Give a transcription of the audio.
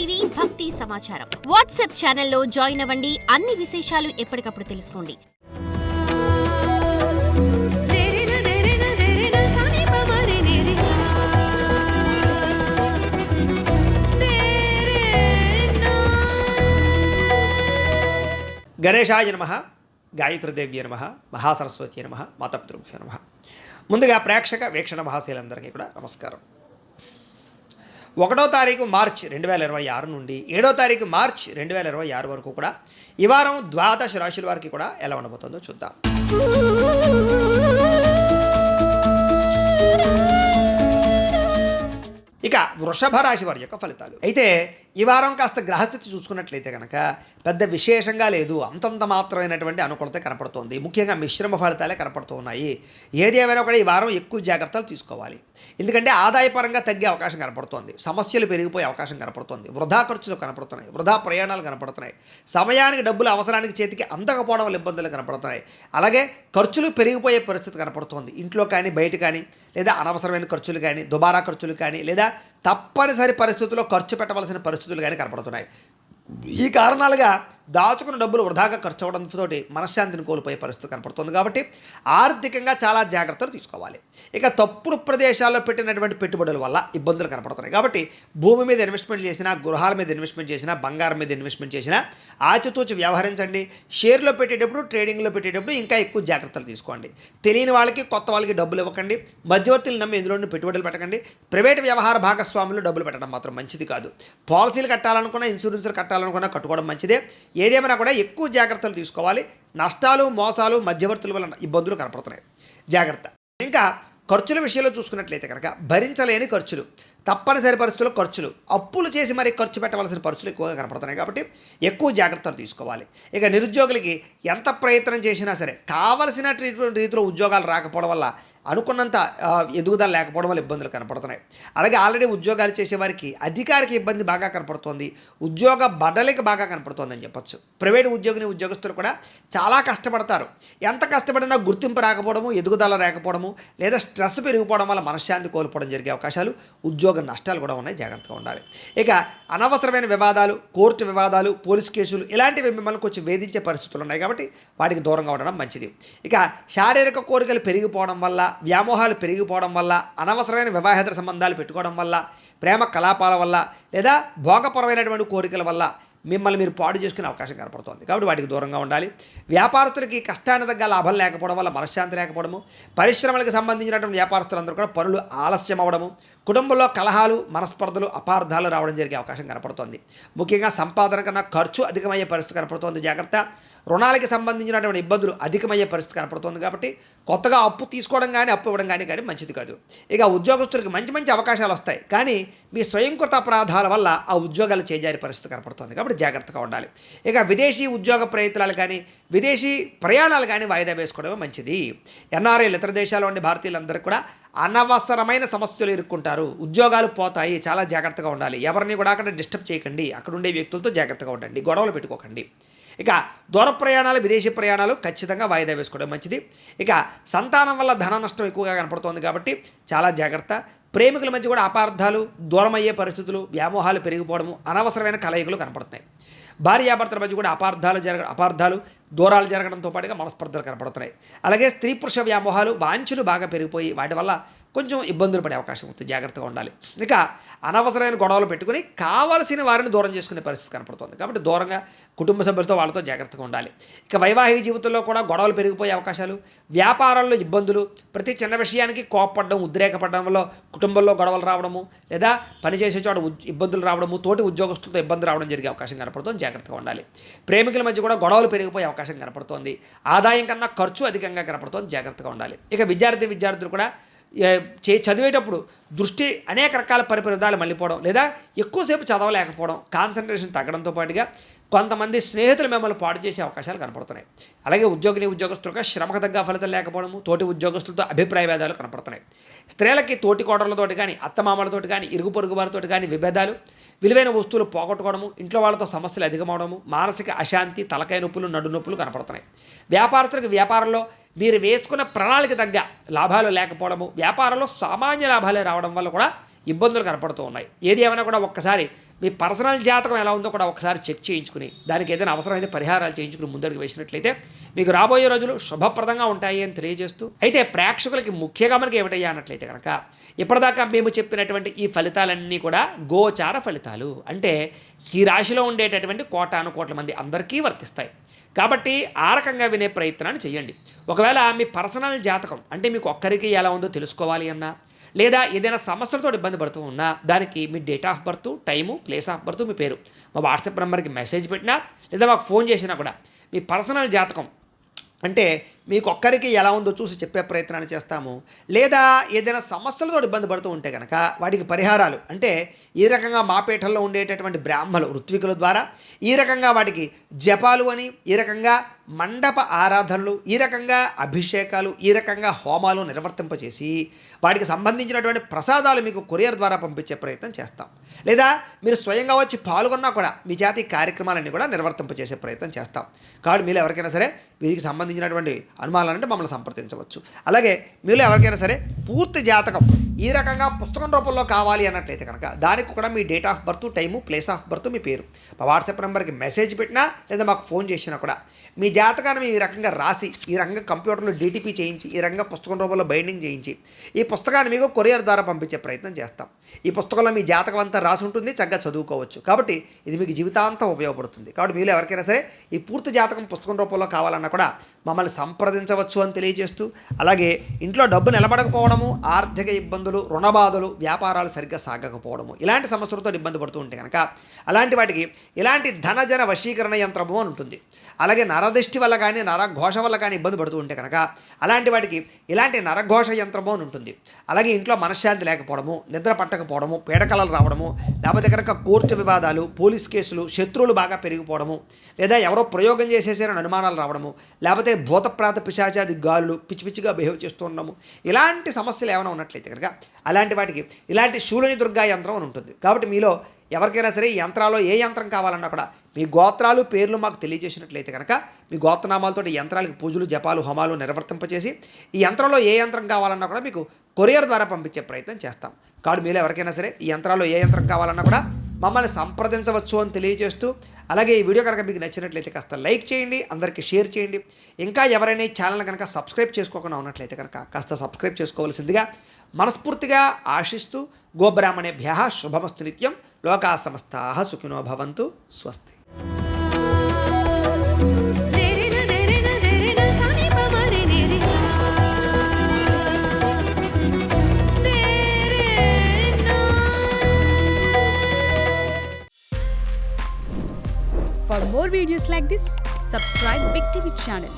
TV భక్తి సమాచారం WhatsApp ఛానల్లో జాయిన్ అవ్వండి. అన్ని విశేషాలు ఎప్పటికప్పుడు తెలుసుకోండి. గణేశాయ నమః, గాయత్రీదేవ్య నమః, మహాసరస్వతి నమః, మాతాపితృభ్యో నమః. ముందుగా ప్రేక్షక వీక్షణ మహాశైలందరికీ కూడా నమస్కారం. 1వ తారీఖు మార్చి 2026 నుండి 7వ తారీఖు మార్చి 2026 వరకు కూడా ఈ వారం ద్వాదశ రాశుల వారికి కూడా ఎలా ఉండబోతుందో చూద్దాం. ఇక వృషభ రాశి వారి యొక్క ఫలితాలు అయితే ఈ వారం కాస్త గ్రహస్థితి చూసుకున్నట్లయితే కనుక పెద్ద విశేషంగా లేదు, అంతంత మాత్రమైనటువంటి అనుకూలత కనపడుతోంది. ముఖ్యంగా మిశ్రమ ఫలితాలే కనపడుతూ ఉన్నాయి. ఏది ఏమైనా కూడా ఈ వారం ఎక్కువ జాగ్రత్తలు తీసుకోవాలి. ఎందుకంటే ఆదాయపరంగా తగ్గే అవకాశం కనపడుతోంది, సమస్యలు పెరిగిపోయే అవకాశం కనపడుతోంది, వృధా ఖర్చులు కనపడుతున్నాయి, వృధా ప్రయాణాలు కనపడుతున్నాయి, సమయానికి డబ్బులు అవసరానికి చేతికి అందకపోవడం వల్ల ఇబ్బందులు కనపడుతున్నాయి. అలాగే ఖర్చులు పెరిగిపోయే పరిస్థితి కనపడుతోంది. ఇంట్లో కానీ బయట కానీ లేదా అనవసరమైన ఖర్చులు కానీ దుబారా ఖర్చులు కానీ లేదా తప్పనిసరి పరిస్థితుల్లో ఖర్చు పెట్టవలసిన పరిస్థితులు కానీ కనపడుతున్నాయి. ఈ కారణాలుగా దాచుకున్న డబ్బులు వృధాగా ఖర్చు అవడంతో మనశ్శాంతిని కోల్పోయే పరిస్థితి కనపడుతుంది. కాబట్టి ఆర్థికంగా చాలా జాగ్రత్తలు తీసుకోవాలి. ఇక తప్పుడు ప్రదేశాల్లో పెట్టినటువంటి పెట్టుబడుల వల్ల ఇబ్బందులు కనపడుతున్నాయి. కాబట్టి భూమి మీద ఇన్వెస్ట్మెంట్ చేసినా, గృహాల మీద ఇన్వెస్ట్మెంట్ చేసినా, బంగారం మీద ఇన్వెస్ట్మెంట్ చేసినా ఆచితూచి వ్యవహరించండి. షేర్లో పెట్టేటప్పుడు, ట్రేడింగ్లో పెట్టేటప్పుడు ఇంకా ఎక్కువ జాగ్రత్తలు తీసుకోండి. తెలియని వాళ్ళకి, కొత్త వాళ్ళకి డబ్బులు ఇవ్వకండి. మధ్యవర్తులు నమ్మి ఇందులోని పెట్టుబడులు పెట్టకండి. ప్రైవేట్ వ్యవహార భాగస్వాములు డబ్బులు పెట్టడం మాత్రం మంచిది కాదు. పాలసీలు కట్టాలనుకున్నా, ఇన్సూరెన్స్లు కట్టాలనుకున్నా కట్టుకోవడం మంచిదే. ఏదేమైనా కూడా ఎక్కువ జాగ్రత్తలు తీసుకోవాలి. నష్టాలు, మోసాలు, మధ్యవర్తుల వల్ల ఇబ్బందులు కనపడుతున్నాయి, జాగ్రత్త. ఇంకా ఖర్చుల విషయంలో చూసుకున్నట్లయితే కనుక భరించలేని ఖర్చులు, తప్పనిసరి పరిస్థితుల్లో ఖర్చులు, అప్పులు చేసి మరి ఖర్చు పెట్టవలసిన పరిస్థితులు ఎక్కువగా కనపడుతున్నాయి. కాబట్టి ఎక్కువ జాగ్రత్తలు తీసుకోవాలి. ఇక నిరుద్యోగులకి ఎంత ప్రయత్నం చేసినా సరే కావలసిన రీతిలో ఉద్యోగాలు రాకపోవడం వల్ల, అనుకున్నంత ఎదుగుదల లేకపోవడం వల్ల ఇబ్బందులు కనపడుతున్నాయి. అలాగే ఆల్రెడీ ఉద్యోగాలు చేసేవారికి అధికారికి ఇబ్బంది బాగా కనపడుతోంది, ఉద్యోగ బడలికి బాగా కనపడుతోందని చెప్పొచ్చు. ప్రైవేటు ఉద్యోగులు కూడా చాలా కష్టపడతారు. ఎంత కష్టపడినా గుర్తింపు రాకపోవడము, ఎదుగుదల రాకపోవడము లేదా స్ట్రెస్ పెరిగిపోవడం వల్ల మనశ్శాంతి కోల్పోవడం జరిగే అవకాశాలు, ఉద్యోగ నష్టాలు కూడా ఉన్నాయి, జాగ్రత్తగా ఉండాలి. ఇక అనవసరమైన వివాదాలు, కోర్టు వివాదాలు, పోలీస్ కేసులు ఇలాంటివి మిమ్మల్ని కొంచెం వేధించే పరిస్థితులు ఉన్నాయి. కాబట్టి వాటికి దూరంగా ఉండడం మంచిది. ఇక శారీరక కోరికలు పెరిగిపోవడం వల్ల, వ్యామోహాలు పెరిగిపోవడం వల్ల, అనవసరమైన వివాహేతర సంబంధాలు పెట్టుకోవడం వల్ల, ప్రేమ కలాపాల వల్ల లేదా భోగపరమైనటువంటి కోరికల వల్ల మిమ్మల్ని మీరు పాడు చేసుకునే అవకాశం కనపడుతుంది. కాబట్టి వాటికి దూరంగా ఉండాలి. వ్యాపారస్తులకి కష్టాన్ని తగ్గ లాభం లేకపోవడం వల్ల మనశ్శాంతి లేకపోవడము, పరిశ్రమలకు సంబంధించినటువంటి వ్యాపారస్తులందరూ కూడా పనులు ఆలస్యం అవ్వడము, కుటుంబంలో కలహాలు, మనస్పర్ధలు, అపార్థాలు రావడం జరిగే అవకాశం కనపడుతుంది. ముఖ్యంగా సంపాదన కన్నా ఖర్చు అధికమయ్యే పరిస్థితి కనపడుతుంది, జాగ్రత్త. రుణాలకి సంబంధించినటువంటి ఇబ్బందులు అధికమయ్యే పరిస్థితి కనపడుతుంది. కాబట్టి కొత్తగా అప్పు తీసుకోవడం కానీ, అప్పు ఇవ్వడం కానీ మంచిది కాదు. ఇక ఉద్యోగస్తులకి మంచి మంచి అవకాశాలు వస్తాయి, కానీ మీ స్వయంకృత అపరాధాల వల్ల ఆ ఉద్యోగాలు చేజారే పరిస్థితి కనపడుతుంది. కాబట్టి జాగ్రత్తగా ఉండాలి. ఇక విదేశీ ఉద్యోగ ప్రయత్నాలు కానీ, విదేశీ ప్రయాణాలు కానీ వాయిదా వేసుకోవడమే మంచిది. ఎన్ఆర్ఐలు, ఇతర దేశాల్లో ఉండే భారతీయులందరూ కూడా అనవసరమైన సమస్యలు ఇరుక్కుంటారు, ఉద్యోగాలు పోతాయి, చాలా జాగ్రత్తగా ఉండాలి. ఎవరిని కూడా అక్కడ డిస్టర్బ్ చేయకండి, అక్కడ ఉండే వ్యక్తులతో జాగ్రత్తగా ఉండండి, గొడవలు పెట్టుకోకండి. ఇక దూర ప్రయాణాలు, విదేశీ ప్రయాణాలు ఖచ్చితంగా వాయిదా వేసుకోవడం మంచిది. ఇక సంతానం వల్ల ధన నష్టం ఎక్కువగా కనపడుతోంది, కాబట్టి చాలా జాగ్రత్త. ప్రేమికుల మధ్య కూడా అపార్థాలు, దూరమయ్యే పరిస్థితులు, వ్యామోహాలు పెరిగిపోవడము, అనవసరమైన కలయికలు కనపడుతున్నాయి. భార్యాభర్తల మధ్య కూడా అపార్థాలు, దూరాలు జరగడంతో పాటుగా మనస్పర్ధలు కనపడుతున్నాయి. అలాగే స్త్రీ పురుష వ్యామోహాలు, వాంఛలు బాగా పెరిగిపోయి వాటి వల్ల కొంచెం ఇబ్బందులు పడే అవకాశం ఉంటుంది, జాగ్రత్తగా ఉండాలి. ఇక అనవసరమైన గొడవలు పెట్టుకుని కావాల్సిన వారిని దూరం చేసుకునే పరిస్థితి కనపడుతుంది. కాబట్టి దూరంగా కుటుంబ సభ్యులతో వాళ్ళతో జాగ్రత్తగా ఉండాలి. ఇక వైవాహిక జీవితంలో కూడా గొడవలు పెరిగిపోయే అవకాశాలు, వ్యాపారాల్లో ఇబ్బందులు, ప్రతి చిన్న విషయానికి కోపపడడం, ఉద్రేకపడడం వల్ల కుటుంబంలో గొడవలు రావడము లేదా పనిచేసే చోట ఇబ్బందులు రావడము, తోటి ఉద్యోగస్తులతో ఇబ్బంది రావడం జరిగే అవకాశం కనపడుతుంది, జాగ్రత్తగా ఉండాలి. ప్రేమికుల మధ్య కూడా గొడవలు పెరిగిపోయే అవకాశం కనపడుతోంది. ఆదాయం కన్నా ఖర్చు అధికంగా కనపడుతుంది, జాగ్రత్తగా ఉండాలి. ఇక విద్యార్థులు కూడా చదివేటప్పుడు దృష్టి అనేక రకాల పరిపరిధాలు మళ్ళీపోవడం లేదా ఎక్కువసేపు చదవలేకపోవడం, కాన్సన్ట్రేషన్ తగ్గడంతో పాటుగా కొంతమంది స్నేహితులు మిమ్మల్ని పాడు చేసే అవకాశాలు కనపడుతున్నాయి. అలాగే ఉద్యోగస్తులుగా శ్రమకు తగ్గ ఫలితం లేకపోవడము, తోటి ఉద్యోగస్తులతో అభిప్రాయ భేదాలు కనపడుతున్నాయి. స్త్రీలకి తోటి కోడళ్లతోటి కానీ, అత్తమామలతోటి కానీ, ఇరుగు పొరుగు వారితో కానీ విభేదాలు, విలువైన వస్తువులు పోగొట్టుకోవడము, ఇంట్లో వాళ్ళతో సమస్యలు అధికమవడము, మానసిక అశాంతి, తలకాయ నొప్పులు, నడు నొప్పులు కనపడుతున్నాయి. వ్యాపారస్తులకు వ్యాపారంలో మీరు వేసుకున్న ప్రణాళిక తగ్గ లాభాలు లేకపోవడము, వ్యాపారంలో సామాన్య లాభాలే రావడం వల్ల కూడా ఇబ్బందులు కనపడుతూ ఉన్నాయి. ఏది ఏమైనా కూడా ఒక్కసారి మీ పర్సనల్ జాతకం ఎలా ఉందో కూడా ఒకసారి చెక్ చేయించుకుని దానికి ఏదైనా అవసరమైతే పరిహారాలు చేయించుకుని ముందడుగు వేసినట్లయితే మీకు రాబోయే రోజులు శుభప్రదంగా ఉంటాయి అని తెలియజేస్తూ, అయితే ప్రేక్షకులకి ముఖ్యంగా మనకి ఏమిటయ్యా అన్నట్లయితే కనుక ఇప్పటిదాకా మేము చెప్పినటువంటి ఈ ఫలితాలన్నీ కూడా గోచార ఫలితాలు, అంటే ఈ రాశిలో ఉండేటటువంటి కోటాను కోట్ల మంది అందరికీ వర్తిస్తాయి. కాబట్టి ఆ రకంగా వినే ప్రయత్నాన్ని చేయండి. ఒకవేళ మీ పర్సనల్ జాతకం అంటే మీకు ఒక్కరికి ఎలా ఉందో తెలుసుకోవాలి అన్నా, లేదా ఏదైనా సమస్యలతో ఇబ్బంది పడుతూ ఉన్నా దానికి మీ date of birth, time, place of birth, మీ పేరు మా వాట్సాప్ నెంబర్కి మెసేజ్ పెట్టినా లేదా మాకు ఫోన్ చేసినా కూడా మీ పర్సనల్ జాతకం అంటే మీకు ఒక్కరికి ఎలా ఉందో చూసి చెప్పే ప్రయత్నాన్ని చేస్తాము. లేదా ఏదైనా సమస్యలతో ఇబ్బంది పడుతూ ఉంటే కనుక వాటికి పరిహారాలు అంటే ఈ రకంగా మా పీఠంలో ఉండేటటువంటి బ్రాహ్మలు ఋత్వికుల ద్వారా ఈ రకంగా వాటికి జపాలు అని, ఈ రకంగా మండప ఆరాధనలు, ఈ రకంగా అభిషేకాలు, ఈ రకంగా హోమాలు నిర్వర్తింపచేసి వాటికి సంబంధించినటువంటి ప్రసాదాలు మీకు కొరియర్ ద్వారా పంపించే ప్రయత్నం చేస్తాం. లేదా మీరు స్వయంగా వచ్చి పాల్గొన్నా కూడా మీ జాతి కార్యక్రమాలన్నీ కూడా నిర్వర్తింపచేసే ప్రయత్నం చేస్తాం. కాబట్టి మీరు ఎవరికైనా సరే వీరికి సంబంధించినటువంటి అనుమానాలంటే మమ్మల్ని సంప్రదించవచ్చు. అలాగే మీరు ఎవరికైనా సరే పూర్తి జాతకం ఈ రకంగా పుస్తకం రూపంలో కావాలి అన్నట్లయితే కనుక దానికి కూడా మీ date of birth, time, place of birth, మీ పేరు మా వాట్సాప్ నెంబర్కి మెసేజ్ పెట్టినా లేదా మాకు ఫోన్ చేసినా కూడా మీ జాతకాన్ని ఈ రకంగా రాసి ఈ రకంగా కంప్యూటర్లో DTP చేయించి ఈ రకంగా పుస్తకం రూపంలో బైండింగ్ చేయించి ఈ పుస్తకాన్ని మీకు కొరియర్ ద్వారా పంపించే ప్రయత్నం చేస్తాం. ఈ పుస్తకంలో మీ జాతకం అంతా రాసి ఉంటుంది, చక్కగా చదువుకోవచ్చు. కాబట్టి ఇది మీకు జీవితాంతం ఉపయోగపడుతుంది. కాబట్టి మీరు ఎవరికైనా సరే ఈ పూర్తి జాతకం పుస్తకం రూపంలో కావాలన్నా కూడా మమ్మల్ని సంప్రదించవచ్చు అని తెలియజేస్తూ, అలాగే ఇంట్లో డబ్బు నిలబడకపోవడము, ఆర్థిక ఇబ్బందులు, రుణబాధలు, వ్యాపారాలు సరిగ్గా సాగకపోవడము ఇలాంటి సమస్యలతో ఇబ్బంది పడుతూ ఉంటే కనుక అలాంటి వాటికి ఇలాంటి ధనజన వశీకరణ యంత్రము అని ఉంటుంది. అలాగే నరదృష్టి వల్ల కానీ నరఘోష వల్ల కానీ ఇబ్బంది పడుతూ ఉంటే కనుక అలాంటి వాటికి ఇలాంటి నరఘోష యంత్రము అని ఉంటుంది. అలాగే ఇంట్లో మనశ్శాంతి లేకపోవడము, నిద్ర పట్టకపోవడము, పీడకలలు రావడము, లేకపోతే కనుక కోర్టు వివాదాలు, పోలీస్ కేసులు, శత్రువులు బాగా పెరిగిపోవడము, లేదా ఎవరో ప్రయోగం చేసేసారని అనుమానాలు రావడము, లేకపోతే భూతప్రాత పిశాచాది గాలులు పిచ్చి పిచ్చిగా బిహేవ్ చేస్తూ ఉండము, ఇలాంటి సమస్యలు ఏమైనా ఉన్నట్లయితే కనుక అలాంటి వాటికి ఇలాంటి శూలిని దుర్గా యంత్రం అని ఉంటుంది. కాబట్టి మీలో ఎవరికైనా సరే ఈ యంత్రాల్లో ఏ యంత్రం కావాలన్నా కూడా మీ గోత్రాలు, పేర్లు మాకు తెలియజేసినట్లయితే కనుక మీ గోత్రనామాలతో ఈ యంత్రాలకి పూజలు, జపాలు, హోమాలు నిర్వర్తింపచేసి ఈ యంత్రంలో ఏ యంత్రం కావాలన్నా కూడా మీకు కొరియర్ ద్వారా పంపించే ప్రయత్నం చేస్తాం. కాబట్టి మీలో ఎవరికైనా సరే ఈ యంత్రాల్లో ఏ యంత్రం కావాలన్నా కూడా మమ్మల్ని సంప్రదించవచ్చు అని తెలియజేస్తూ, అలాగే ఈ వీడియో కనుక మీకు నచ్చినట్లయితే కాస్త లైక్ చేయండి, అందరికీ షేర్ చేయండి. ఇంకా ఎవరైనా ఈ ఛానల్ కనుక సబ్స్క్రైబ్ చేసుకోకుండా ఉన్నట్లయితే కనుక కాస్త సబ్స్క్రైబ్ చేసుకోవాల్సిందిగా మనస్ఫూర్తిగా ఆశిస్తూ, గోబ్రాహ్మణేభ్యః శుభమస్తు నిత్యం, లోకా సమస్తాః సుఖినో భవంతు, స్వస్తి. For more videos like this, subscribe Big TV channel.